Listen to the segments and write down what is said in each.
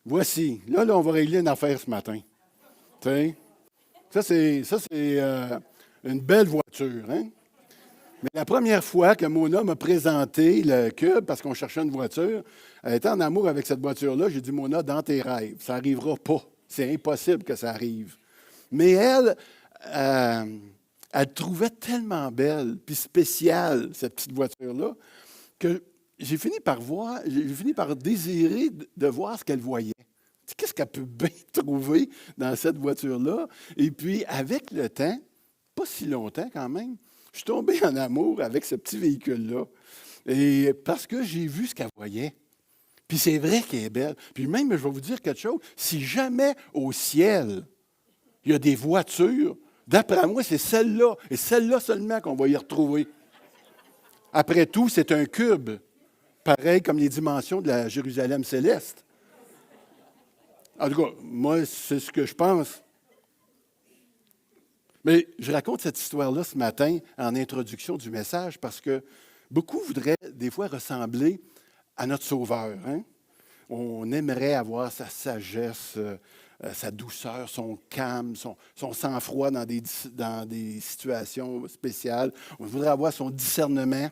Voici. Là, on va régler une affaire ce matin. Tu sais? Ça, c'est une belle voiture, hein? Mais la première fois que Mona m'a présenté le Cube, parce qu'on cherchait une voiture, elle était en amour avec cette voiture-là. J'ai dit, Mona, dans tes rêves, ça n'arrivera pas. C'est impossible que ça arrive. Mais euh, elle trouvait tellement belle, puis spéciale, cette petite voiture-là, que j'ai fini par désirer de voir ce qu'elle voyait. Tu sais, qu'est-ce qu'elle peut bien trouver dans cette voiture-là? Et puis, avec le temps, pas si longtemps quand même, je suis tombé en amour avec ce petit véhicule-là. Et parce que j'ai vu ce qu'elle voyait. Puis c'est vrai qu'elle est belle. Puis même, je vais vous dire quelque chose, si jamais au ciel, il y a des voitures, d'après moi, c'est celle-là, et celle-là seulement qu'on va y retrouver. Après tout, c'est un cube, pareil comme les dimensions de la Jérusalem céleste. En tout cas, moi, c'est ce que je pense. Mais je raconte cette histoire-là ce matin en introduction du message parce que beaucoup voudraient des fois ressembler à notre Sauveur. Hein? On aimerait avoir sa sagesse, sa douceur, son calme, son sang-froid dans des situations spéciales. On voudrait avoir son discernement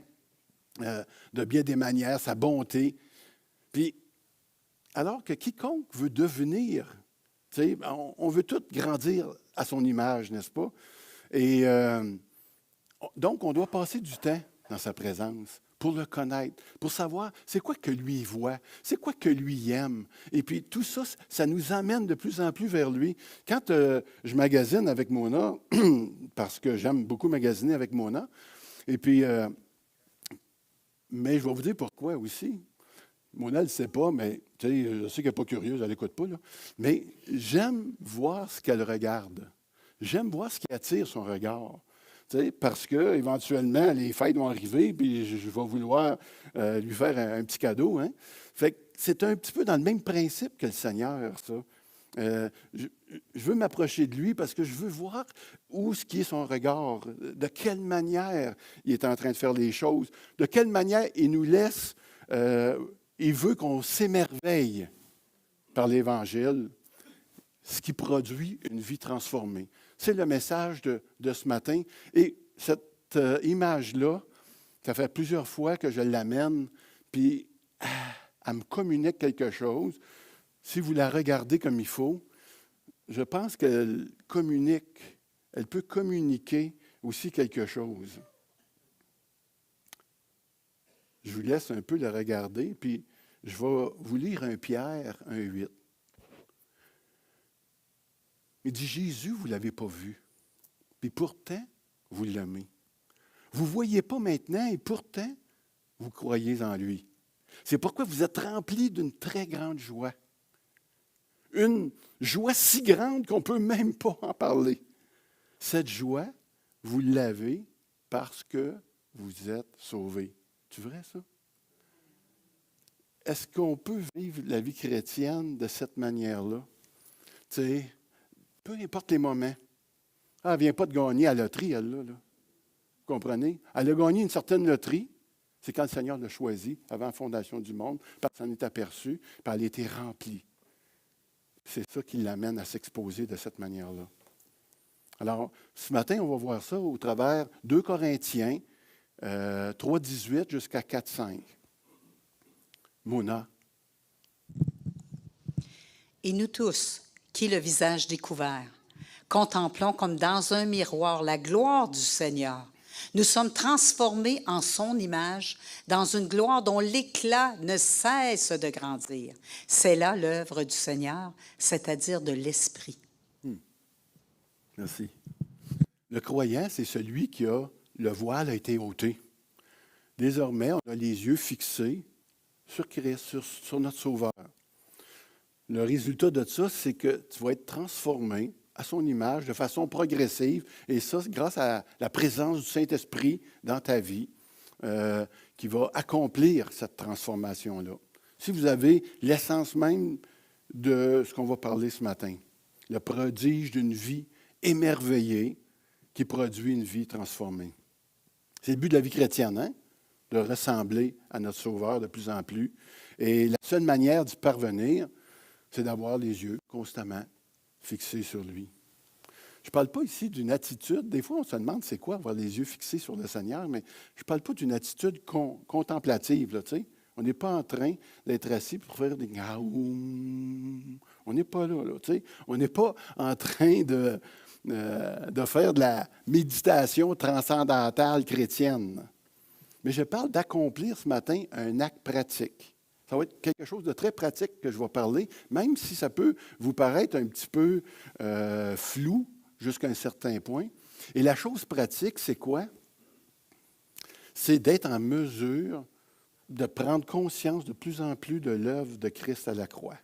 de bien des manières, sa bonté. Puis, alors que quiconque veut devenir, tu sais, on veut tous grandir à son image, n'est-ce pas? Et donc, on doit passer du temps dans sa présence pour le connaître, pour savoir c'est quoi que lui voit, c'est quoi que lui aime. Et puis, tout ça, ça nous amène de plus en plus vers lui. Quand je magasine avec Mona, parce que j'aime beaucoup magasiner avec Mona, et puis, mais je vais vous dire pourquoi aussi. Mona, elle ne sait pas, mais tu sais, je sais qu'elle n'est pas curieuse, elle n'écoute pas, là. Mais j'aime voir ce qu'elle regarde. J'aime voir ce qui attire son regard. Tu sais, parce que éventuellement, les fêtes vont arriver, puis je vais vouloir lui faire un petit cadeau. Hein? Fait que c'est un petit peu dans le même principe que le Seigneur, ça. Je veux m'approcher de lui parce que je veux voir où ce qui est son regard, de quelle manière il est en train de faire les choses, de quelle manière il nous laisse, il veut qu'on s'émerveille par l'Évangile, ce qui produit une vie transformée. C'est le message de ce matin. Et cette image-là, ça fait plusieurs fois que je l'amène, puis elle me communique quelque chose. Si vous la regardez comme il faut, je pense qu'elle communique, elle peut communiquer aussi quelque chose. Je vous laisse un peu la regarder, puis je vais vous lire un Pierre 1,8. Il dit, Jésus, vous ne l'avez pas vu, puis pourtant, vous l'aimez. Vous ne voyez pas maintenant, et pourtant, vous croyez en lui. C'est pourquoi vous êtes remplis d'une très grande joie. Une joie si grande qu'on ne peut même pas en parler. Cette joie, vous l'avez parce que vous êtes sauvés. C'est vrai, ça? Est-ce qu'on peut vivre la vie chrétienne de cette manière-là? Tu sais, peu importe les moments. Elle ne vient pas de gagner à la loterie, elle-là. Là. Vous comprenez? Elle a gagné une certaine loterie. C'est quand le Seigneur l'a choisi, avant la fondation du monde, parce qu'elle s'en est aperçue, puis elle a été remplie. C'est ça qui l'amène à s'exposer de cette manière-là. Alors, ce matin, on va voir ça au travers 2 Corinthiens 3,18 jusqu'à 4,5. Mona. Et nous tous, qui le visage découvert, contemplons comme dans un miroir la gloire du Seigneur. Nous sommes transformés en son image, dans une gloire dont l'éclat ne cesse de grandir. C'est là l'œuvre du Seigneur, c'est-à-dire de l'Esprit. Merci. Le croyant, c'est celui qui a, le voile a été ôté. Désormais, on a les yeux fixés sur Christ, sur notre Sauveur. Le résultat de ça, c'est que tu vas être transformé à son image de façon progressive, et ça, c'est grâce à la présence du Saint-Esprit dans ta vie qui va accomplir cette transformation-là. Si vous avez l'essence même de ce qu'on va parler ce matin, le prodige d'une vie émerveillée qui produit une vie transformée. C'est le but de la vie chrétienne, hein? De ressembler à notre Sauveur de plus en plus. Et la seule manière d'y parvenir, c'est d'avoir les yeux constamment fixés sur lui. Je ne parle pas ici d'une attitude. Des fois, on se demande c'est quoi avoir les yeux fixés sur le Seigneur, mais je ne parle pas d'une attitude contemplative. Là, tu sais. On n'est pas en train d'être assis pour faire des gaoum. On n'est pas là. Tu sais. On n'est pas en train de faire de la méditation transcendantale chrétienne. Mais je parle d'accomplir ce matin un acte pratique. Ça va être quelque chose de très pratique que je vais parler, même si ça peut vous paraître un petit peu flou jusqu'à un certain point. Et la chose pratique, c'est quoi? C'est d'être en mesure de prendre conscience de plus en plus de l'œuvre de Christ à la croix.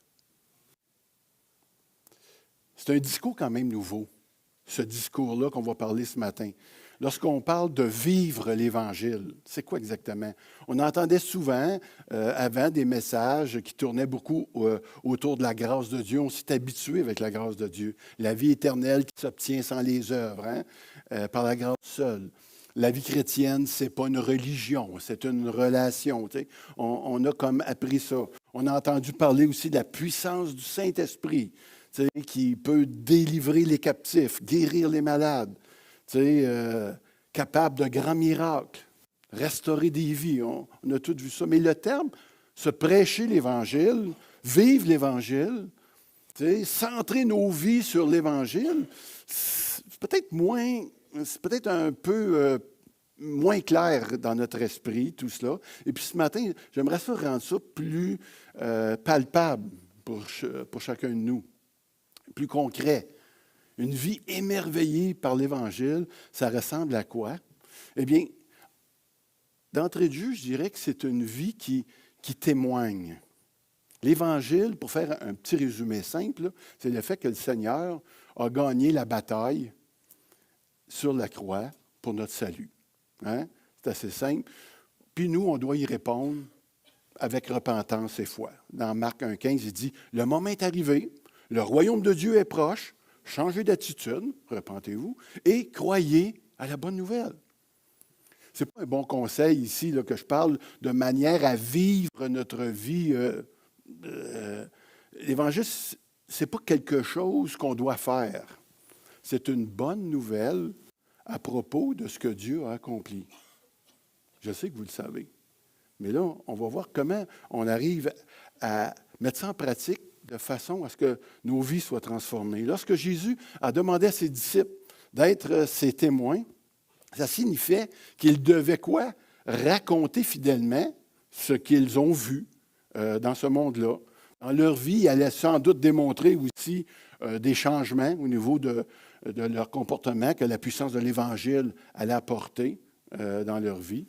C'est un discours quand même nouveau, ce discours-là qu'on va parler ce matin. Lorsqu'on parle de vivre l'Évangile, c'est quoi exactement? On entendait souvent avant des messages qui tournaient beaucoup autour de la grâce de Dieu. On s'est habitué avec la grâce de Dieu. La vie éternelle qui s'obtient sans les œuvres, par la grâce seule. La vie chrétienne, ce n'est pas une religion, c'est une relation. Tu sais. On a comme appris ça. On a entendu parler aussi de la puissance du Saint-Esprit, tu sais, qui peut délivrer les captifs, guérir les malades, tu sais, capable de grands miracles, restaurer des vies. On a tout vu ça. Mais le terme, se prêcher l'Évangile, vivre l'Évangile, tu sais, centrer nos vies sur l'Évangile, c'est peut-être un peu moins clair dans notre esprit, tout cela. Et puis ce matin, j'aimerais ça rendre ça plus palpable pour chacun de nous, plus concret. Une vie émerveillée par l'Évangile, ça ressemble à quoi? Eh bien, d'entrée de jeu, je dirais que c'est une vie qui témoigne. L'Évangile, pour faire un petit résumé simple, c'est le fait que le Seigneur a gagné la bataille sur la croix pour notre salut. Hein? C'est assez simple. Puis nous, on doit y répondre avec repentance et foi. Dans Marc 1,15, il dit, « Le moment est arrivé, le royaume de Dieu est proche, changez d'attitude, repentez-vous, et croyez à la bonne nouvelle. » Ce n'est pas un bon conseil ici là, que je parle de manière à vivre notre vie. L'Évangile, ce n'est pas quelque chose qu'on doit faire. C'est une bonne nouvelle à propos de ce que Dieu a accompli. Je sais que vous le savez. Mais là, on va voir comment on arrive à mettre ça en pratique de façon à ce que nos vies soient transformées. Lorsque Jésus a demandé à ses disciples d'être ses témoins, ça signifiait qu'ils devaient quoi? Raconter fidèlement ce qu'ils ont vu dans ce monde-là. Dans leur vie, ils allaient sans doute démontrer aussi des changements au niveau de leur comportement que la puissance de l'Évangile allait apporter dans leur vie.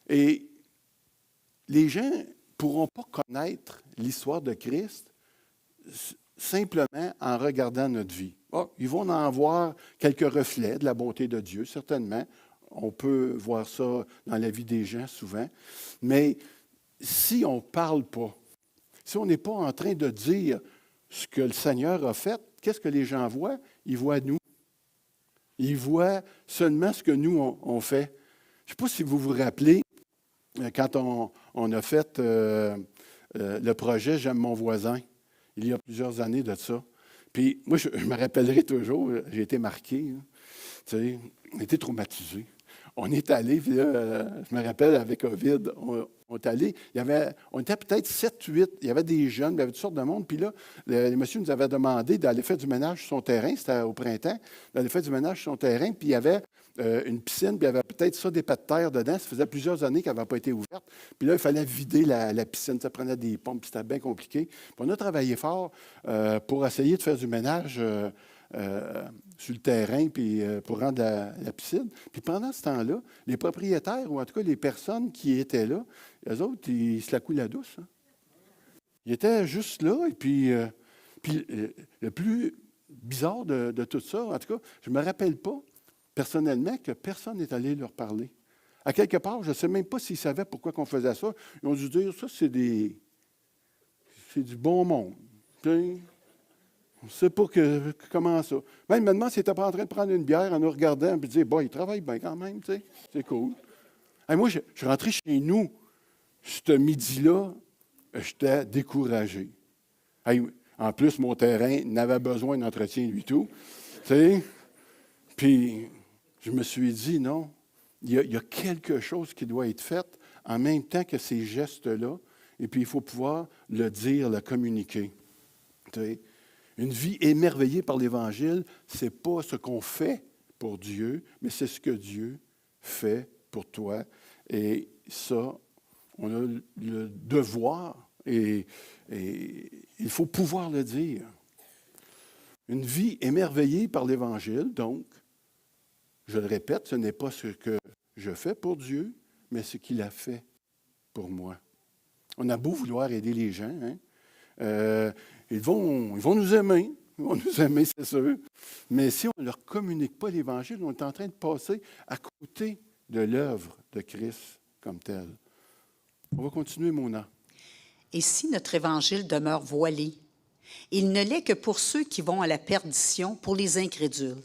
Et les gens ne pourront pas connaître l'histoire de Christ simplement en regardant notre vie. Oh, ils vont en voir quelques reflets de la bonté de Dieu, certainement. On peut voir ça dans la vie des gens souvent. Mais si on ne parle pas, si on n'est pas en train de dire ce que le Seigneur a fait, qu'est-ce que les gens voient? Ils voient nous. Ils voient seulement ce que nous, on fait. Je ne sais pas si vous vous rappelez, quand on a fait le projet « J'aime mon voisin », il y a plusieurs années de ça. Puis moi, je me rappellerai toujours, j'ai été marqué, hein, tu sais, j'ai été traumatisé. On est allé, puis là, je me rappelle avec Ovid, on est allé, on était peut-être 7, 8, il y avait des jeunes, il y avait toutes sortes de monde, puis là, le monsieur nous avait demandé d'aller faire du ménage sur son terrain, c'était au printemps, d'aller faire du ménage sur son terrain, puis il y avait une piscine, puis il y avait peut-être ça, des pas de terre dedans, ça faisait plusieurs années qu'elle n'avait pas été ouverte, puis là, il fallait vider la piscine, ça prenait des pompes, puis c'était bien compliqué. Puis on a travaillé fort pour essayer de faire du ménage sur le terrain puis pour rendre la piscine. Puis pendant ce temps-là, les propriétaires, ou en tout cas les personnes qui étaient là, eux autres, ils se la coulent la douce. Hein. Ils étaient juste là, et puis le plus bizarre de tout ça, en tout cas, je ne me rappelle pas personnellement que personne n'est allé leur parler. À quelque part, je ne sais même pas s'ils savaient pourquoi on faisait ça. Ils ont dû dire, ça, c'est du bon monde. Puis, on ne sait pas comment ça. Même il me demande s'il n'était pas en train de prendre une bière en nous regardant et de dire, il travaille bien quand même, tu sais. C'est cool. Et moi, je suis rentré chez nous, ce midi-là, j'étais découragé. Hey, en plus, mon terrain n'avait besoin d'entretien du tout. Tu sais? Puis, je me suis dit, non, il y a quelque chose qui doit être fait en même temps que ces gestes-là. Et puis, il faut pouvoir le dire, le communiquer. Tu sais? Une vie émerveillée par l'Évangile, ce n'est pas ce qu'on fait pour Dieu, mais c'est ce que Dieu fait pour toi. Et ça, on a le devoir et il faut pouvoir le dire. Une vie émerveillée par l'Évangile, donc, je le répète, ce n'est pas ce que je fais pour Dieu, mais ce qu'il a fait pour moi. On a beau vouloir aider les gens, hein? Ils vont nous aimer. Ils vont nous aimer, c'est sûr. Mais si on ne leur communique pas l'Évangile, on est en train de passer à côté de l'œuvre de Christ comme telle. On va continuer, Mona. Et si notre évangile demeure voilé, il ne l'est que pour ceux qui vont à la perdition, pour les incrédules.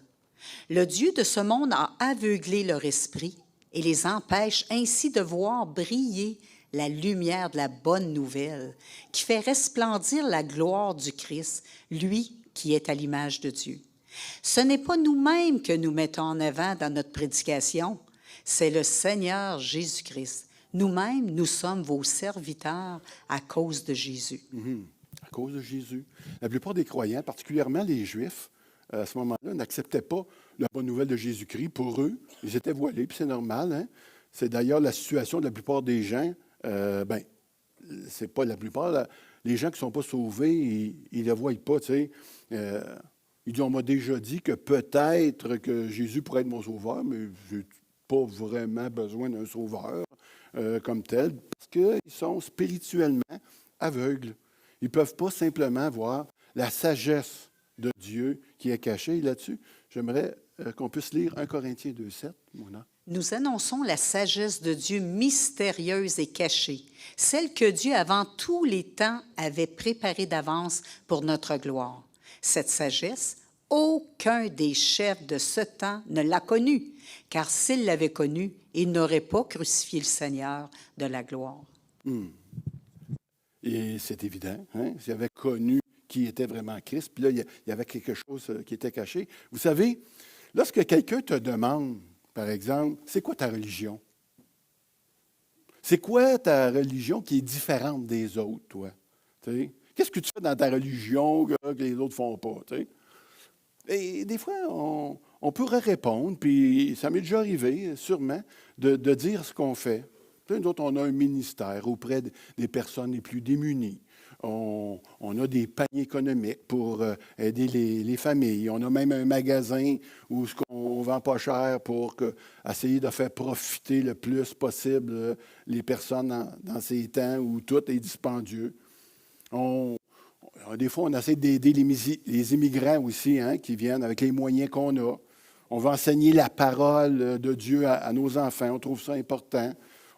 Le Dieu de ce monde a aveuglé leur esprit et les empêche ainsi de voir briller la lumière de la bonne nouvelle qui fait resplendir la gloire du Christ, lui qui est à l'image de Dieu. Ce n'est pas nous-mêmes que nous mettons en avant dans notre prédication, c'est le Seigneur Jésus-Christ. Nous-mêmes, nous sommes vos serviteurs à cause de Jésus. À cause de Jésus. La plupart des croyants, particulièrement les Juifs, à ce moment-là, n'acceptaient pas la bonne nouvelle de Jésus-Christ. Pour eux, ils étaient voilés, puis c'est normal. Hein? C'est d'ailleurs la situation de la plupart des gens. C'est pas la plupart. Les gens qui ne sont pas sauvés, ils ne le voient pas. Tu sais. Ils disent, on m'a déjà dit que peut-être que Jésus pourrait être mon sauveur, mais je n'ai pas vraiment besoin d'un sauveur comme tel, parce qu'ils sont spirituellement aveugles. Ils ne peuvent pas simplement voir la sagesse de Dieu qui est cachée. Et là-dessus, j'aimerais qu'on puisse lire 1 Corinthiens 2,7, Mona. Nous annonçons la sagesse de Dieu mystérieuse et cachée, celle que Dieu, avant tous les temps, avait préparée d'avance pour notre gloire. Cette sagesse, aucun des chefs de ce temps ne l'a connue, car s'il l'avait connue, il n'aurait pas crucifié le Seigneur de la gloire. Et c'est évident, hein? S'il avait connu qui était vraiment Christ, puis là, il y avait quelque chose qui était caché. Vous savez, lorsque quelqu'un te demande, par exemple, c'est quoi ta religion? C'est quoi ta religion qui est différente des autres, toi? T'sais? Qu'est-ce que tu fais dans ta religion que les autres ne font pas? T'sais? Et des fois, on pourrait répondre, puis ça m'est déjà arrivé, sûrement, de dire ce qu'on fait. Nous autres, on a un ministère auprès des personnes les plus démunies. On a des paniers économiques pour aider les familles. On a même un magasin où on vend pas cher pour essayer de faire profiter le plus possible les personnes dans ces temps où tout est dispendieux. Des fois, on essaie d'aider les immigrants aussi, hein, qui viennent avec les moyens qu'on a. On va enseigner la parole de Dieu à nos enfants. On trouve ça important.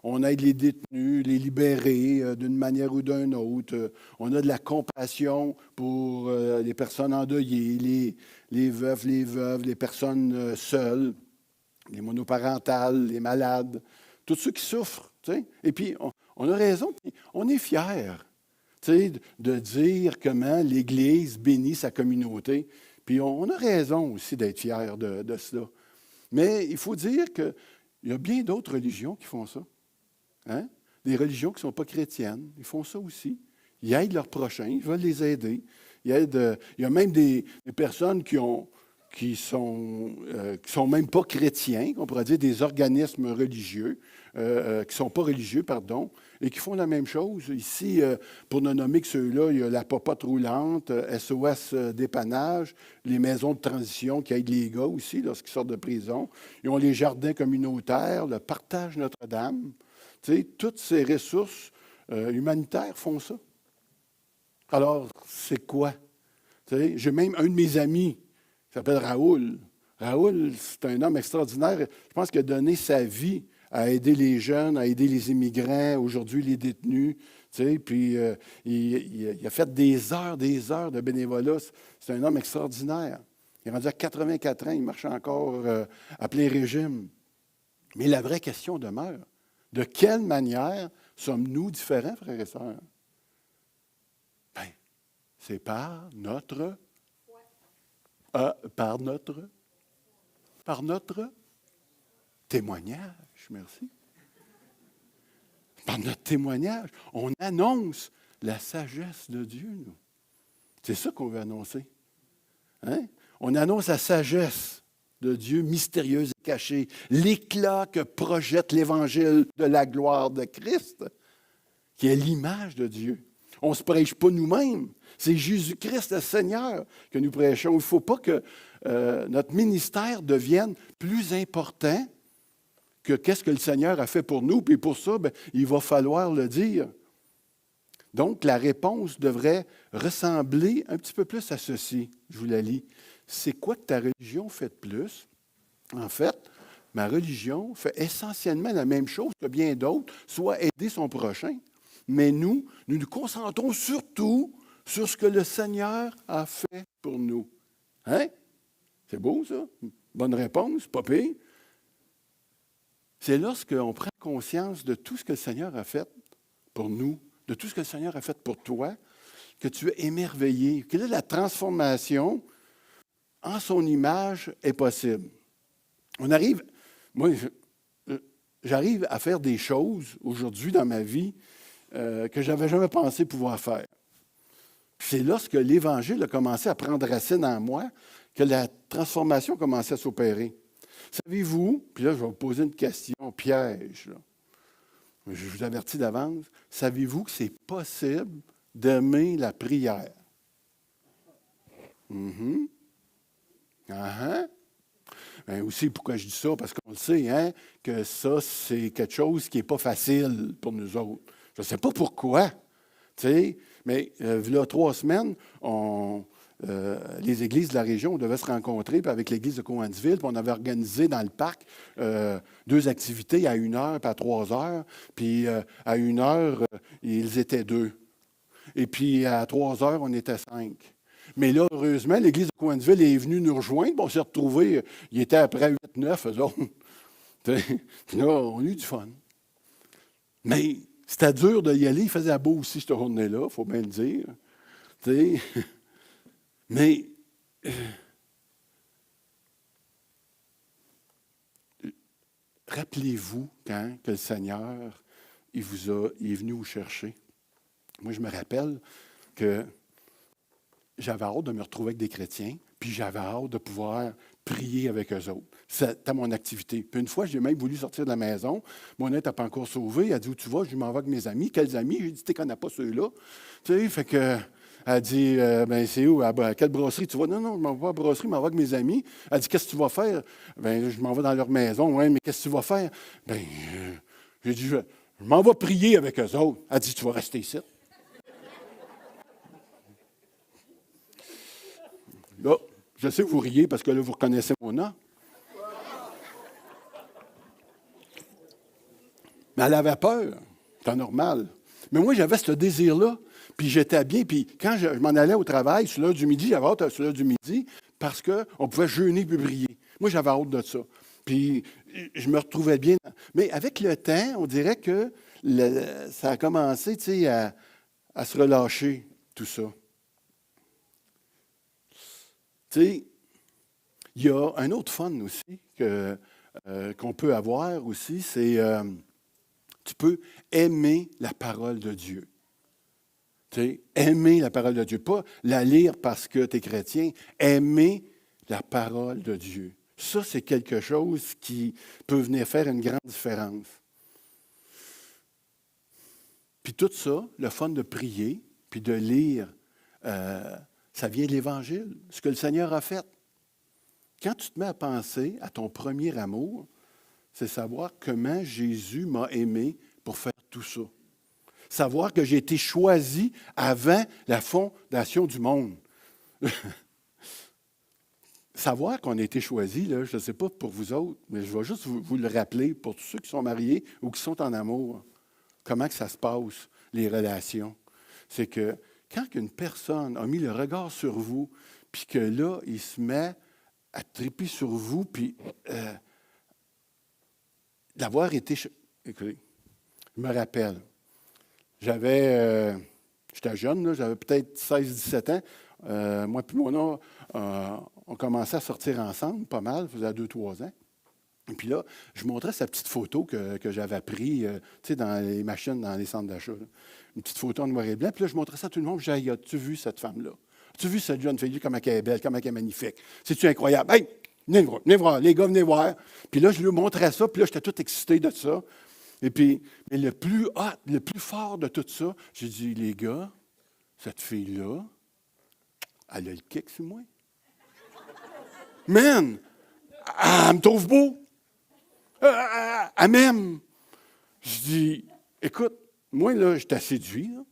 On aide les détenus, les libérés d'une manière ou d'une autre. On a de la compassion pour les personnes endeuillées, les veufs, les veuves, les personnes seules, les monoparentales, les malades, tous ceux qui souffrent. Tu sais. Et puis, on a raison, on est fiers, tu sais, de dire comment l'Église bénit sa communauté. Puis on a raison aussi d'être fiers de cela. Mais il faut dire qu'il y a bien d'autres religions qui font ça. Hein? Des religions qui ne sont pas chrétiennes, ils font ça aussi. Ils aident leurs prochains, ils veulent les aider. Il y a même des personnes qui sont même pas chrétiens, on pourrait dire des organismes religieux, qui ne sont pas religieux, pardon, et qui font la même chose. Ici, pour ne nommer que ceux-là, il y a la Popote roulante, SOS dépannage, les maisons de transition qui aident les gars aussi lorsqu'ils sortent de prison. Ils ont les jardins communautaires, le partage Notre-Dame. Tu sais, toutes ces ressources humanitaires font ça. Alors, c'est quoi? Tu sais, j'ai même un de mes amis qui s'appelle Raoul. Raoul, c'est un homme extraordinaire. Je pense qu'il a donné sa vie à aider les jeunes, à aider les immigrants, aujourd'hui les détenus. Tu sais, puis il a fait des heures de bénévolat. C'est un homme extraordinaire. Il est rendu à 84 ans, il marche encore à plein régime. Mais la vraie question demeure. De quelle manière sommes-nous différents, frères et sœurs? Bien, C'est par notre témoignage, merci. Par notre témoignage, on annonce la sagesse de Dieu, nous. C'est ça qu'on veut annoncer. Hein? On annonce la sagesse de Dieu mystérieuse et cachée, l'éclat que projette l'évangile de la gloire de Christ, qui est l'image de Dieu. On ne se prêche pas nous-mêmes. C'est Jésus-Christ, le Seigneur, que nous prêchons. Il ne faut pas que notre ministère devienne plus important que qu'est-ce que le Seigneur a fait pour nous. Puis pour ça, il va falloir le dire. Donc, la réponse devrait ressembler un petit peu plus à ceci. Je vous la lis. C'est quoi que ta religion fait de plus? En fait, ma religion fait essentiellement la même chose que bien d'autres, soit aider son prochain. Mais nous nous concentrons surtout sur ce que le Seigneur a fait pour nous. Hein? C'est beau, ça? Bonne réponse, pas pire. C'est lorsqu'on prend conscience de tout ce que le Seigneur a fait pour nous, de tout ce que le Seigneur a fait pour toi, que tu es émerveillé, que là, la transformation en son image est possible. J'arrive à faire des choses aujourd'hui dans ma vie que je n'avais jamais pensé pouvoir faire. C'est lorsque l'Évangile a commencé à prendre racine en moi que la transformation commençait à s'opérer. Savez-vous, puis là, je vais vous poser une question piège, là. Je vous avertis d'avance, savez-vous que c'est possible d'aimer la prière? Mm-hmm. Uh-huh. Ben aussi, pourquoi je dis ça? Parce qu'on le sait, hein, que ça, c'est quelque chose qui n'est pas facile pour nous autres. Je ne sais pas pourquoi, tu sais, mais il y a 3 semaines, les églises de la région, on devait se rencontrer, puis avec l'église de Cowansville, puis on avait organisé dans le parc 2 activités à 1 heure, puis à 3 heures, puis à 1 heure, ils étaient 2. Et puis à 3 heures, on était 5. Mais là, heureusement, l'église de Cowansville est venue nous rejoindre, puis on s'est retrouvés, il était après 8-9, eux autres. Puis là, on a eu du fun. Mais c'était dur d'y aller, il faisait beau aussi cette journée-là, il faut bien le dire. T'sais. Mais rappelez-vous quand que le Seigneur, il est venu vous chercher. Moi, je me rappelle que j'avais hâte de me retrouver avec des chrétiens, puis j'avais hâte de pouvoir prier avec eux autres. C'était mon activité. Puis une fois, j'ai même voulu sortir de la maison. Mon nez n'était pas encore sauvé. Elle a dit, où tu vas? Je m'en vais avec mes amis. Quels amis? J'ai dit, tu ne connais pas ceux-là. Tu sais, fait que... Elle dit, c'est où? À quelle brasserie tu vas? Non, je ne m'en vais pas à la brasserie, je m'en vais avec mes amis. Elle dit, qu'est-ce que tu vas faire? Je m'en vais dans leur maison. Oui, mais qu'est-ce que tu vas faire? J'ai dit, je m'en vais prier avec eux autres. Elle dit, tu vas rester ici. Là, je sais que vous riez parce que là, vous reconnaissez mon nom. Mais elle avait peur. C'est normal. Mais moi, j'avais ce désir-là. Puis j'étais bien. Puis quand je m'en allais au travail, sur l'heure du midi, j'avais hâte sur l'heure du midi parce qu'on pouvait jeûner puis prier. Moi, j'avais hâte de ça. Puis je me retrouvais bien. Mais avec le temps, on dirait que ça a commencé, tu sais, à se relâcher, tout ça. Tu sais, il y a un autre fun aussi qu'on peut avoir aussi, c'est tu peux aimer la parole de Dieu. Tu sais, aimer la parole de Dieu. Pas la lire parce que tu es chrétien. Aimer la parole de Dieu. Ça, c'est quelque chose qui peut venir faire une grande différence. Puis tout ça, le fun de prier, puis de lire, ça vient de l'Évangile, ce que le Seigneur a fait. Quand tu te mets à penser à ton premier amour, c'est savoir comment Jésus m'a aimé pour faire tout ça. Savoir que j'ai été choisi avant la fondation du monde. Savoir qu'on a été choisi, là, je ne sais pas pour vous autres, mais je vais juste vous le rappeler pour tous ceux qui sont mariés ou qui sont en amour. Comment que ça se passe, les relations? C'est que quand une personne a mis le regard sur vous, puis que là, il se met à triper sur vous, puis d'avoir été... Écoutez, je me rappelle, j'avais J'étais jeune, là, j'avais peut-être 16-17 ans. Moi puis Mona, on commençait à sortir ensemble, pas mal, ça faisait 2-3 ans. Et puis là, je montrais sa petite photo que j'avais prise, tu sais, dans les machines, dans les centres d'achat. Là. Une petite photo en noir et blanc. Puis là, je montrais ça à tout le monde. Je disais, as-tu vu cette femme-là? As-tu vu cette jeune fille, comme elle est belle, comme elle est magnifique? C'est-tu incroyable? Hey, venez voir, les gars, venez voir. Puis là, je lui montrais ça, puis là, j'étais tout excité de ça. Et puis, mais le plus hot, le plus fort de tout ça, j'ai dit, les gars, cette fille-là, elle a le kick sur moi. Man, elle me trouve beau. Elle m'aime. Je dis, écoute, moi, là, j'étais séduit. Là.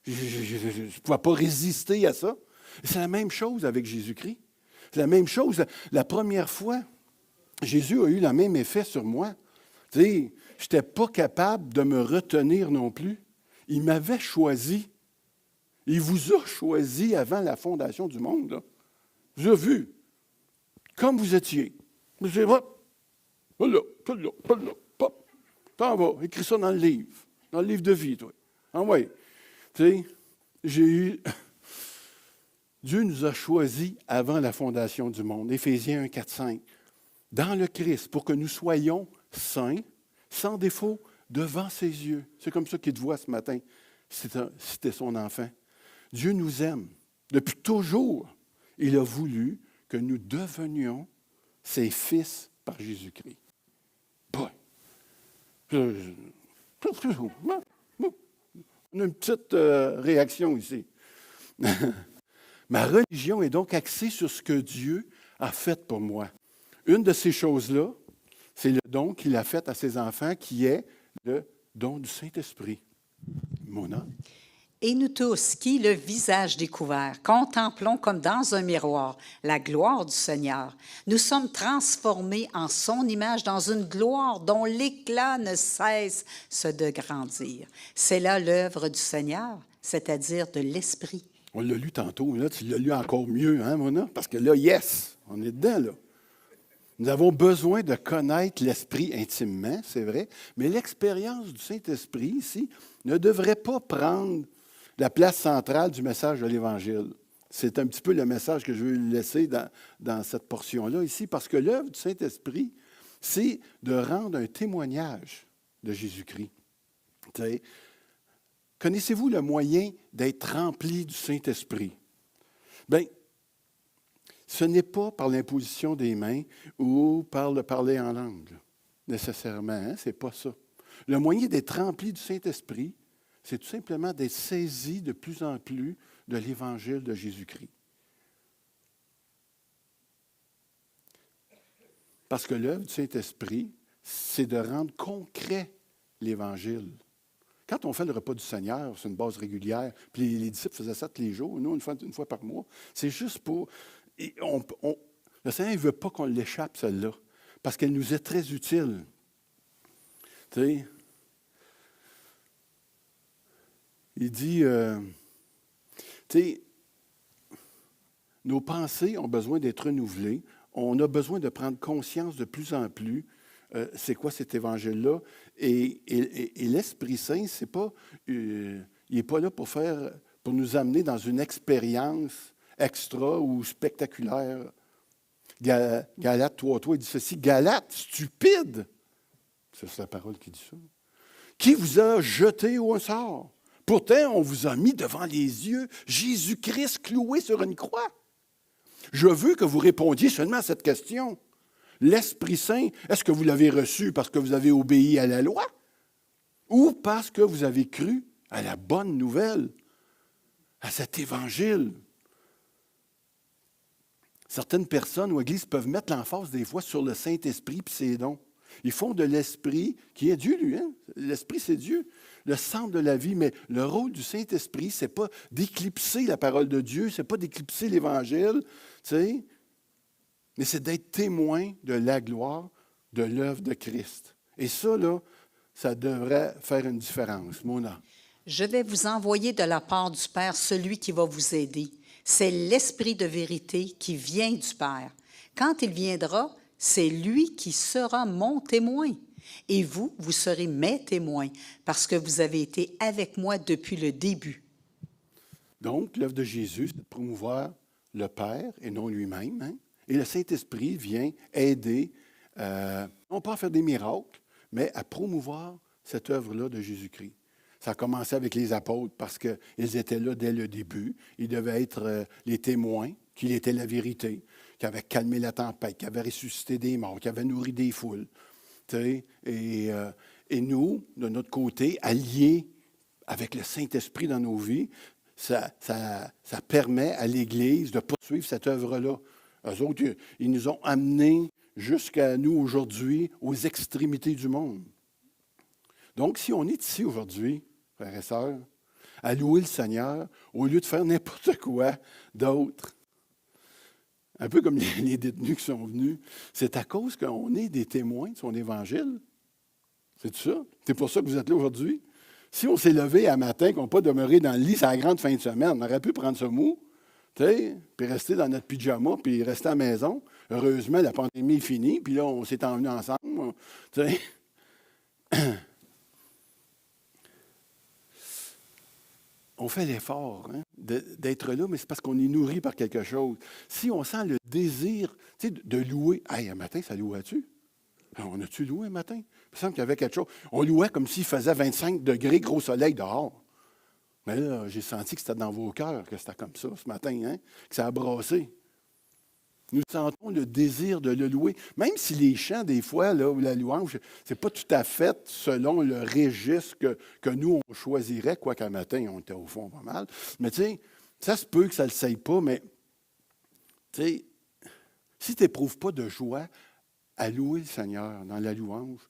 Je ne pouvais pas résister à ça. Et c'est la même chose avec Jésus-Christ. C'est la même chose. La première fois, Jésus a eu le même effet sur moi. Tu sais, je n'étais pas capable de me retenir non plus. Il m'avait choisi. Il vous a choisi avant la fondation du monde. Là. Il vous a vu. Comme vous étiez. Vous dites, hop, là, pop. T'en vas, écris ça dans le livre de vie, toi. Ah ouais. Tu sais, Dieu nous a choisis avant la fondation du monde. Éphésiens 1-4-5. Dans le Christ, pour que nous soyons saints, sans défaut, devant ses yeux. C'est comme ça qu'il te voit ce matin, si t'es son enfant. Dieu nous aime. Depuis toujours, il a voulu que nous devenions ses fils par Jésus-Christ. Bon. On a une petite réaction ici. Ma religion est donc axée sur ce que Dieu a fait pour moi. Une de ces choses-là, c'est le don qu'il a fait à ses enfants, qui est le don du Saint-Esprit. Mona? Et nous tous, qui, le visage découvert, contemplons comme dans un miroir la gloire du Seigneur, nous sommes transformés en son image dans une gloire dont l'éclat ne cesse de grandir. C'est là l'œuvre du Seigneur, c'est-à-dire de l'Esprit. On l'a lu tantôt, là, tu l'as lu encore mieux, hein, Mona? Parce que là, yes, on est dedans, là. Nous avons besoin de connaître l'Esprit intimement, c'est vrai, mais l'expérience du Saint-Esprit ici ne devrait pas prendre la place centrale du message de l'Évangile. C'est un petit peu le message que je veux laisser dans cette portion-là ici, parce que l'œuvre du Saint-Esprit, c'est de rendre un témoignage de Jésus-Christ. Connaissez-vous le moyen d'être rempli du Saint-Esprit? Bien, ce n'est pas par l'imposition des mains ou par le parler en langue, nécessairement. Hein? Ce n'est pas ça. Le moyen d'être rempli du Saint-Esprit, c'est tout simplement d'être saisi de plus en plus de l'Évangile de Jésus-Christ. Parce que l'œuvre du Saint-Esprit, c'est de rendre concret l'Évangile. Quand on fait le repas du Seigneur, c'est une base régulière, puis les disciples faisaient ça tous les jours, nous, une fois par mois, c'est juste pour... le Seigneur ne veut pas qu'on l'échappe, celle-là, parce qu'elle nous est très utile. Tu sais, il dit, tu sais, nos pensées ont besoin d'être renouvelées, on a besoin de prendre conscience de plus en plus c'est quoi cet évangile-là. Et l'Esprit Saint, c'est pas, il n'est pas là pour nous amener dans une expérience extra ou spectaculaire. Galates 3:3, il dit ceci, Galates, stupide. C'est la parole qui dit ça. Qui vous a jeté au sort? Pourtant, on vous a mis devant les yeux Jésus-Christ cloué sur une croix. Je veux que vous répondiez seulement à cette question. L'Esprit Saint, est-ce que vous l'avez reçu parce que vous avez obéi à la loi ou parce que vous avez cru à la bonne nouvelle, à cet évangile? Certaines personnes ou églises peuvent mettre l'emphase des fois sur le Saint-Esprit et ses dons. Ils font de l'Esprit, qui est Dieu, lui. Hein? L'Esprit, c'est Dieu, le centre de la vie. Mais le rôle du Saint-Esprit, ce n'est pas d'éclipser la parole de Dieu, ce n'est pas d'éclipser l'Évangile, tu sais, mais c'est d'être témoin de la gloire de l'œuvre de Christ. Et ça, là, ça devrait faire une différence. Mona. Je vais vous envoyer de la part du Père celui qui va vous aider. C'est l'Esprit de vérité qui vient du Père. Quand il viendra, c'est lui qui sera mon témoin. Et vous serez mes témoins, parce que vous avez été avec moi depuis le début. Donc, l'œuvre de Jésus, c'est de promouvoir le Père et non lui-même. Hein? Et le Saint-Esprit vient aider, non pas à faire des miracles, mais à promouvoir cette œuvre-là de Jésus-Christ. Ça a commencé avec les apôtres parce qu'ils étaient là dès le début. Ils devaient être les témoins qu'il était la vérité, qu'il avait calmé la tempête, qu'il avait ressuscité des morts, qu'il avait nourri des foules. Et nous, de notre côté, alliés avec le Saint-Esprit dans nos vies, ça permet à l'Église de poursuivre cette œuvre-là. Eux autres, ils nous ont amenés jusqu'à nous aujourd'hui, aux extrémités du monde. Donc, si on est ici aujourd'hui, frères et sœurs, à louer le Seigneur, au lieu de faire n'importe quoi d'autre, un peu comme les détenus qui sont venus, c'est à cause qu'on est des témoins de son Évangile. C'est ça? C'est pour ça que vous êtes là aujourd'hui? Si on s'est levé à matin, qu'on n'a pas demeuré dans le lit, c'est la grande fin de semaine, on aurait pu prendre ce mot, puis rester dans notre pyjama, puis rester à la maison. Heureusement, la pandémie est finie, puis là, on s'est emmenés ensemble. T'sais. On fait l'effort d'être là, mais c'est parce qu'on est nourri par quelque chose. Si on sent le désir de louer, hey, un matin, ça louait-tu? On a-tu loué un matin? Il me semble qu'il y avait quelque chose. On louait comme s'il faisait 25 degrés, gros soleil dehors. Mais là, j'ai senti que c'était dans vos cœurs que c'était comme ça ce matin, hein? Que ça a brassé. Nous sentons le désir de le louer. Même si les chants, des fois, là, ou la louange, ce n'est pas tout à fait selon le registre que nous, on choisirait, quoi qu'un matin, on était au fond pas mal. Mais tu sais, ça se peut que ça ne le sait pas, mais tu sais, si tu n'éprouves pas de joie à louer le Seigneur dans la louange,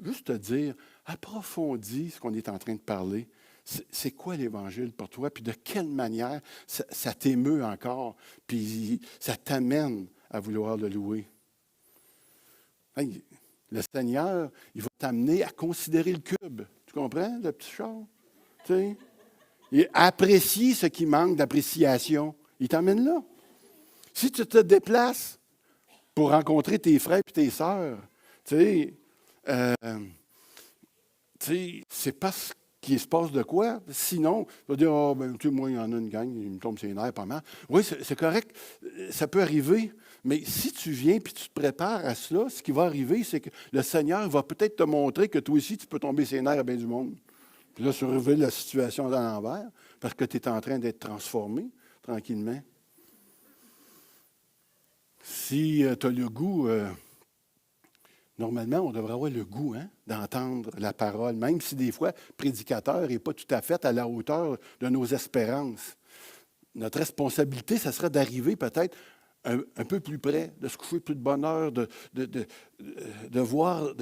juste te dire, approfondis ce qu'on est en train de parler. C'est quoi l'Évangile pour toi? Puis de quelle manière ça t'émeut encore? Puis ça t'amène à vouloir le louer. Hey, le Seigneur, il va t'amener à considérer le cube. Tu comprends, le petit char? Tu sais? Et apprécier ce qui manque d'appréciation. Il t'amène là. Si tu te déplaces pour rencontrer tes frères et tes sœurs, tu sais, c'est parce qu'il se passe de quoi. Sinon, tu vas dire, oh, ben, tu sais, moi, il y en a une gang, il me tombe ses nerfs pas mal. Oui, c'est correct, ça peut arriver, mais si tu viens et tu te prépares à cela, ce qui va arriver, c'est que le Seigneur va peut-être te montrer que toi aussi, tu peux tomber ses nerfs à bien du monde. Puis là, surveiller la situation dans l'envers, parce que tu es en train d'être transformé tranquillement. Si tu as le goût... Normalement, on devrait avoir le goût d'entendre la parole, même si des fois, le prédicateur n'est pas tout à fait à la hauteur de nos espérances. Notre responsabilité, ce serait d'arriver peut-être un peu plus près, de se coucher plus de bonne heure, de voir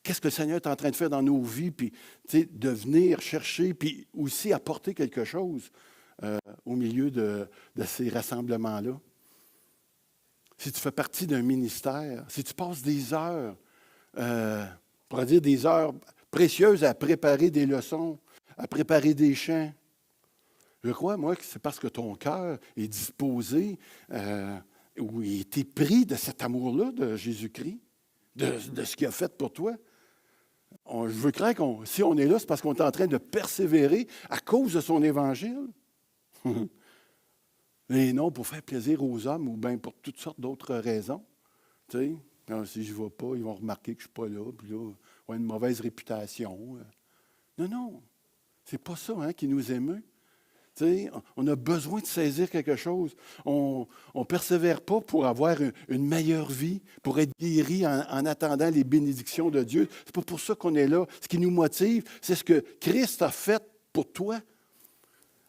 qu'est-ce que le Seigneur est en train de faire dans nos vies, puis de venir chercher, puis aussi apporter quelque chose au milieu de ces rassemblements-là. Si tu fais partie d'un ministère, si tu passes des heures, on pourrait dire des heures précieuses à préparer des leçons, à préparer des chants, je crois, moi, que c'est parce que ton cœur est disposé ou il est pris de cet amour-là de Jésus-Christ, de ce qu'il a fait pour toi. Je veux croire que si on est là, c'est parce qu'on est en train de persévérer à cause de son évangile. Et non pour faire plaisir aux hommes ou bien pour toutes sortes d'autres raisons. Tu sais, si je ne vais pas, ils vont remarquer que je ne suis pas là, puis là, on a une mauvaise réputation. Non, c'est pas ça qui nous émeut. Tu sais, on a besoin de saisir quelque chose. On ne persévère pas pour avoir une meilleure vie, pour être guéri en attendant les bénédictions de Dieu. Ce n'est pas pour ça qu'on est là. Ce qui nous motive, c'est ce que Christ a fait pour toi,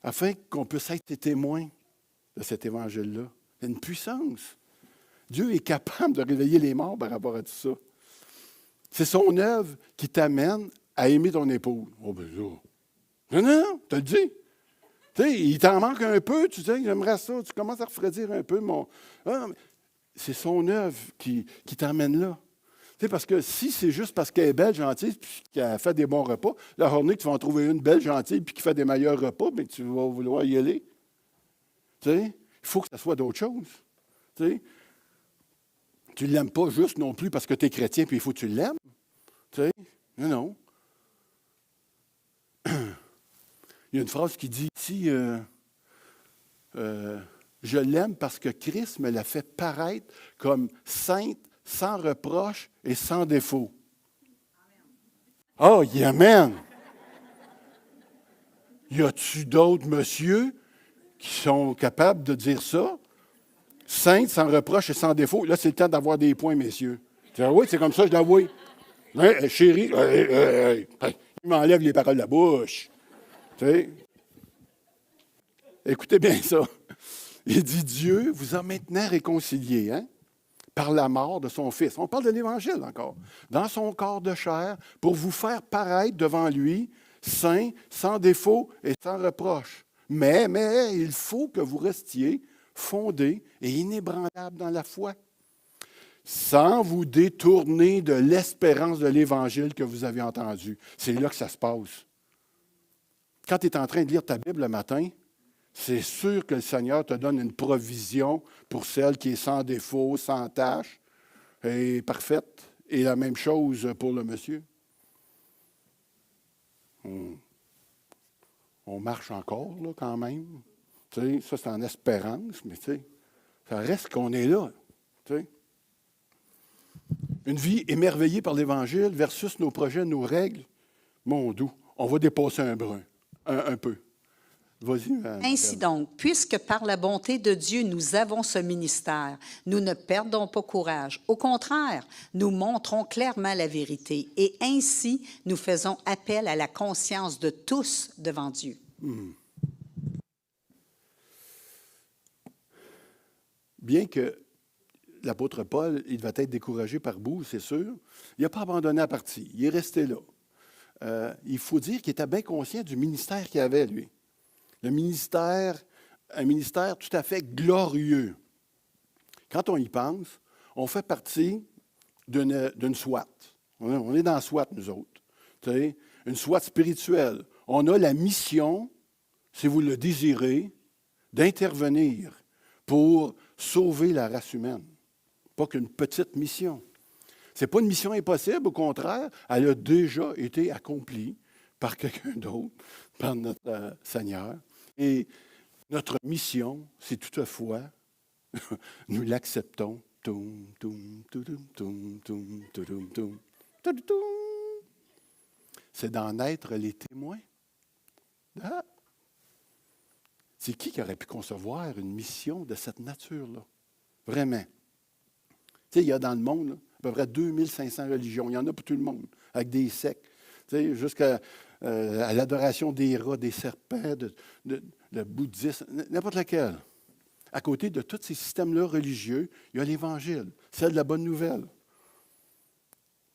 afin qu'on puisse être tes témoins de cet évangile-là. C'est une puissance. Dieu est capable de réveiller les morts par rapport à tout ça. C'est son œuvre qui t'amène à aimer ton épouse. Oh, ben là. Non, tu le dis. Tu sais, il t'en manque un peu, tu dis, j'aimerais ça. Tu commences à refroidir un peu mon. Ah, c'est son œuvre qui t'emmène là. Tu sais, parce que si c'est juste parce qu'elle est belle, gentille, puis qu'elle fait des bons repas, la journée que tu vas en trouver une belle, gentille, puis qui fait des meilleurs repas, bien, tu vas vouloir y aller. Tu sais, il faut que ça soit d'autres choses. Tu ne l'aimes pas juste non plus parce que tu es chrétien puis il faut que tu l'aimes. Tu sais, non. Il y a une phrase qui dit ici, je l'aime parce que Christ me l'a fait paraître comme sainte, sans reproche et sans défaut. Oh, amen! Y a-tu d'autres messieurs qui sont capables de dire ça? Sainte, sans reproche et sans défaut. Là, c'est le temps d'avoir des points, messieurs. Tu dis, oui, c'est comme ça, je l'avoue. Hein, chérie, il m'enlève les paroles de la bouche. Tu sais? Écoutez bien ça. Il dit, Dieu vous a maintenant réconciliés, hein, par la mort de son Fils. On parle de l'Évangile encore. Dans son corps de chair, pour vous faire paraître devant lui, saint, sans défaut et sans reproche. Mais, il faut que vous restiez fondés et inébranlables dans la foi, sans vous détourner de l'espérance de l'Évangile que vous avez entendu. C'est là que ça se passe. Quand tu es en train de lire ta Bible le matin, c'est sûr que le Seigneur te donne une provision pour celle qui est sans défaut, sans tache et parfaite. Et la même chose pour le monsieur. On marche encore, là, quand même. Tu sais, ça, c'est en espérance, mais tu sais, ça reste qu'on est là. Tu sais. Une vie émerveillée par l'Évangile versus nos projets, nos règles. Mon doux, on va dépasser un brin, un peu. Vas-y, Ainsi donc, puisque par la bonté de Dieu, nous avons ce ministère, nous ne perdons pas courage. Au contraire, nous montrons clairement la vérité et ainsi nous faisons appel à la conscience de tous devant Dieu. Bien que l'apôtre Paul, il devait être découragé par bout, c'est sûr, il n'a pas abandonné la partie, il est resté là. Il faut dire qu'il était bien conscient du ministère qu'il avait, lui. Le ministère, un ministère tout à fait glorieux. Quand on y pense, on fait partie d'une SWAT. On est dans la SWAT, nous autres. Tu sais, une SWAT spirituelle. On a la mission, si vous le désirez, d'intervenir pour sauver la race humaine. Pas qu'une petite mission. Ce n'est pas une mission impossible, au contraire, elle a déjà été accomplie par quelqu'un d'autre, par notre Seigneur. Et notre mission, c'est toutefois, nous l'acceptons. C'est d'en être les témoins. Ah. C'est qui aurait pu concevoir une mission de cette nature-là? Vraiment. Tu sais, il y a dans le monde, là, à peu près 2500 religions. Il y en a pour tout le monde, avec des sectes. Tu sais, jusqu'à à l'adoration des rats, des serpents, le bouddhisme, n'importe laquelle. À côté de tous ces systèmes-là religieux, il y a l'Évangile, celle de la bonne nouvelle.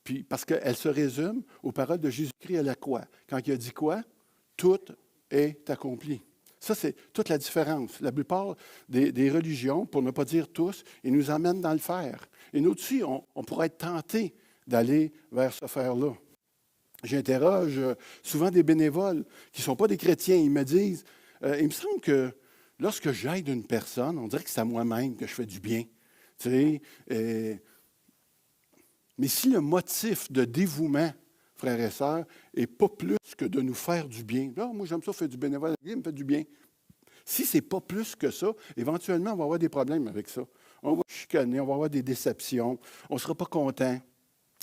Puis, parce qu'elle se résume aux paroles de Jésus-Christ à la croix. Quand il a dit quoi? Tout est accompli. Ça, c'est toute la différence. La plupart des religions, pour ne pas dire tous, ils nous emmènent dans le faire. Et nous aussi, on pourrait être tentés d'aller vers ce faire-là. J'interroge souvent des bénévoles qui ne sont pas des chrétiens. Ils me disent, il me semble que lorsque j'aide une personne, on dirait que c'est à moi-même que je fais du bien. Tu sais, mais si le motif de dévouement, frères et sœurs, n'est pas plus que de nous faire du bien, là, moi j'aime ça, faire du bénévolat, il me fait du bien. Si ce n'est pas plus que ça, éventuellement, on va avoir des problèmes avec ça. On va chicaner, on va avoir des déceptions, on ne sera pas content.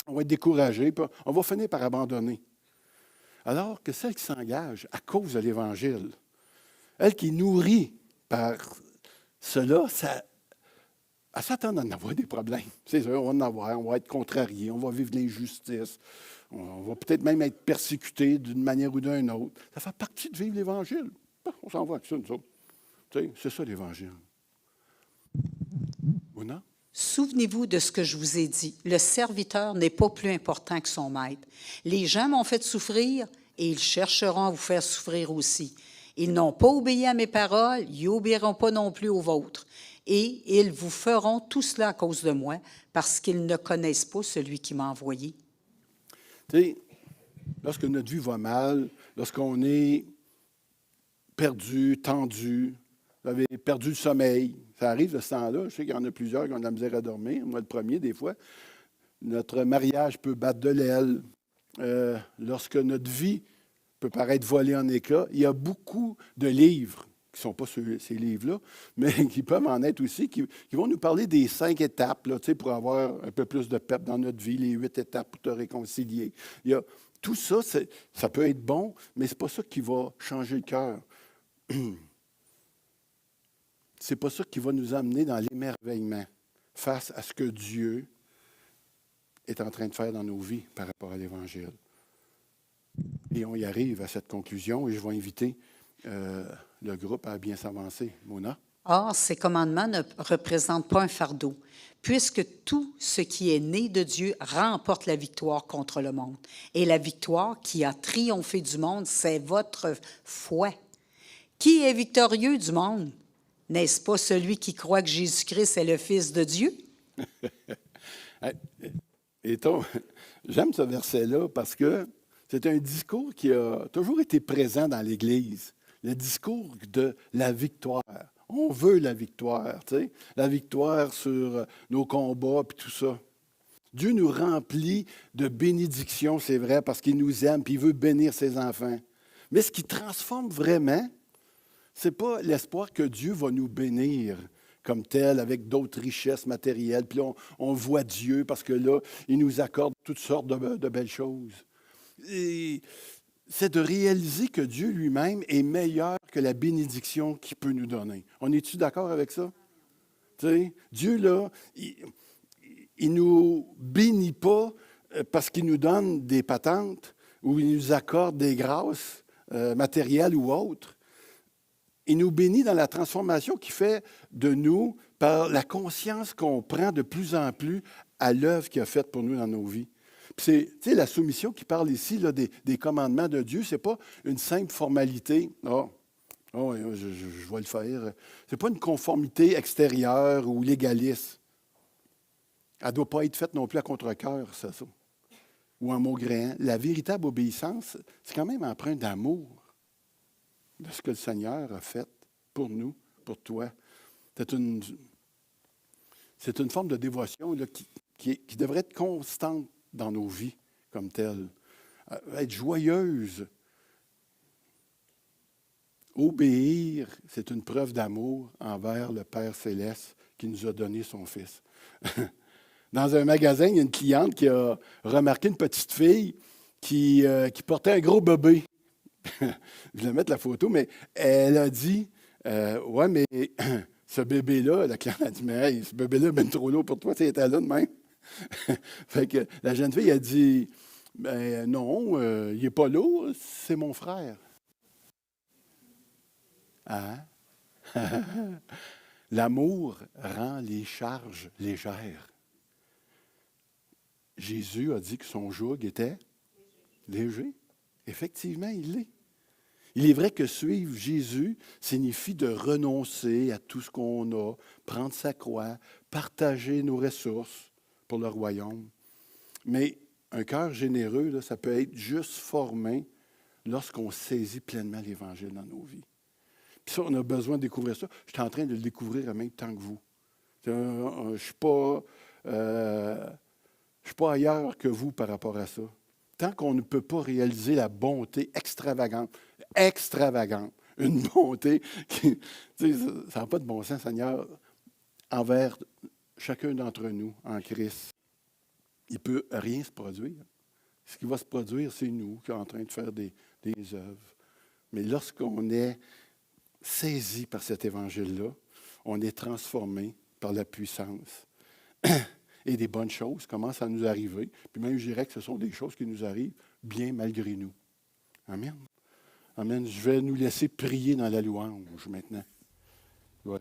On va être découragé, puis on va finir par abandonner. Alors que celle qui s'engage à cause de l'Évangile, elle qui est nourrie par cela, elle s'attend d'en avoir des problèmes. C'est sûr, on va en avoir, on va être contrarié, on va vivre l'injustice, on va peut-être même être persécuté d'une manière ou d'une autre. Ça fait partie de vivre l'Évangile. On s'en va avec ça, nous autres. Tu sais, c'est ça l'Évangile. Ou non? Souvenez-vous de ce que je vous ai dit. Le serviteur n'est pas plus important que son maître. Les gens m'ont fait souffrir et ils chercheront à vous faire souffrir aussi. Ils n'ont pas obéi à mes paroles, ils n'obéiront pas non plus aux vôtres. Et ils vous feront tout cela à cause de moi, parce qu'ils ne connaissent pas celui qui m'a envoyé. Tu sais, lorsque notre vie va mal, lorsqu'on est perdu, tendu, vous avez perdu le sommeil, ça arrive de ce temps-là. Je sais qu'il y en a plusieurs qui ont de la misère à dormir. Moi, le premier, des fois. Notre mariage peut battre de l'aile. Lorsque notre vie peut paraître volée en éclats, il y a beaucoup de livres qui ne sont pas sur ces livres-là, mais qui peuvent en être aussi, qui vont nous parler des 5 étapes là, pour avoir un peu plus de pep dans notre vie, les 8 étapes pour te réconcilier. Il y a, tout ça, ça peut être bon, mais ce n'est pas ça qui va changer le cœur. Ce n'est pas ça qui va nous amener dans l'émerveillement face à ce que Dieu est en train de faire dans nos vies par rapport à l'Évangile. Et on y arrive à cette conclusion et je vais inviter le groupe à bien s'avancer. Mona? Or, ces commandements ne représentent pas un fardeau, puisque tout ce qui est né de Dieu remporte la victoire contre le monde. Et la victoire qui a triomphé du monde, c'est votre foi. Qui est victorieux du monde? N'est-ce pas celui qui croit que Jésus-Christ est le Fils de Dieu? J'aime ce verset-là parce que c'est un discours qui a toujours été présent dans l'Église. Le discours de la victoire. On veut la victoire, tu sais, la victoire sur nos combats et tout ça. Dieu nous remplit de bénédictions, c'est vrai, parce qu'il nous aime et il veut bénir ses enfants. Mais ce qui transforme vraiment, ce n'est pas l'espoir que Dieu va nous bénir comme tel, avec d'autres richesses matérielles. Puis là, on voit Dieu parce que là, il nous accorde toutes sortes de belles choses. Et c'est de réaliser que Dieu lui-même est meilleur que la bénédiction qu'il peut nous donner. On est-tu d'accord avec ça? Tu sais, Dieu, là, il ne nous bénit pas parce qu'il nous donne des patentes ou il nous accorde des grâces matérielles ou autres. Il nous bénit dans la transformation qu'il fait de nous par la conscience qu'on prend de plus en plus à l'œuvre qu'il a faite pour nous dans nos vies. Puis c'est la soumission qui parle ici là, des commandements de Dieu. Ce n'est pas une simple formalité. Je vais le faire. Ce n'est pas une conformité extérieure ou légaliste. Elle ne doit pas être faite non plus à contre-cœur, ça. Ou un mot gréant. La véritable obéissance, c'est quand même empreint d'amour de ce que le Seigneur a fait pour nous, pour toi. C'est une forme de dévotion là, qui devrait être constante dans nos vies comme telle. Être joyeuse. Obéir, c'est une preuve d'amour envers le Père Céleste qui nous a donné son Fils. Dans un magasin, il y a une cliente qui a remarqué une petite fille qui portait un gros bébé. Je vais mettre la photo, mais elle a dit ouais, mais ce bébé-là, la cliente a dit, mais hey, ce bébé-là est bien trop lourd pour toi, tu étais là de même. Fait que la jeune fille a dit, ben non, il n'est pas lourd, c'est mon frère. Hein? L'amour rend les charges légères. Jésus a dit que son joug était léger. Effectivement, il l'est. Il est vrai que suivre Jésus signifie de renoncer à tout ce qu'on a, prendre sa croix, partager nos ressources pour le royaume. Mais un cœur généreux, là, ça peut être juste formé lorsqu'on saisit pleinement l'Évangile dans nos vies. Puis ça, on a besoin de découvrir ça. Je suis en train de le découvrir en même temps que vous. Je ne suis pas ailleurs que vous par rapport à ça. Tant qu'on ne peut pas réaliser la bonté extravagante, une bonté qui, ça n'a pas de bon sens, Seigneur, envers chacun d'entre nous en Christ. Il ne peut rien se produire. Ce qui va se produire, c'est nous qui sommes en train de faire des œuvres. Mais lorsqu'on est saisi par cet évangile-là, on est transformé par la puissance. Et des bonnes choses commencent à nous arriver. Puis même, je dirais que ce sont des choses qui nous arrivent bien malgré nous. Amen. Amen. Je vais nous laisser prier dans la louange maintenant.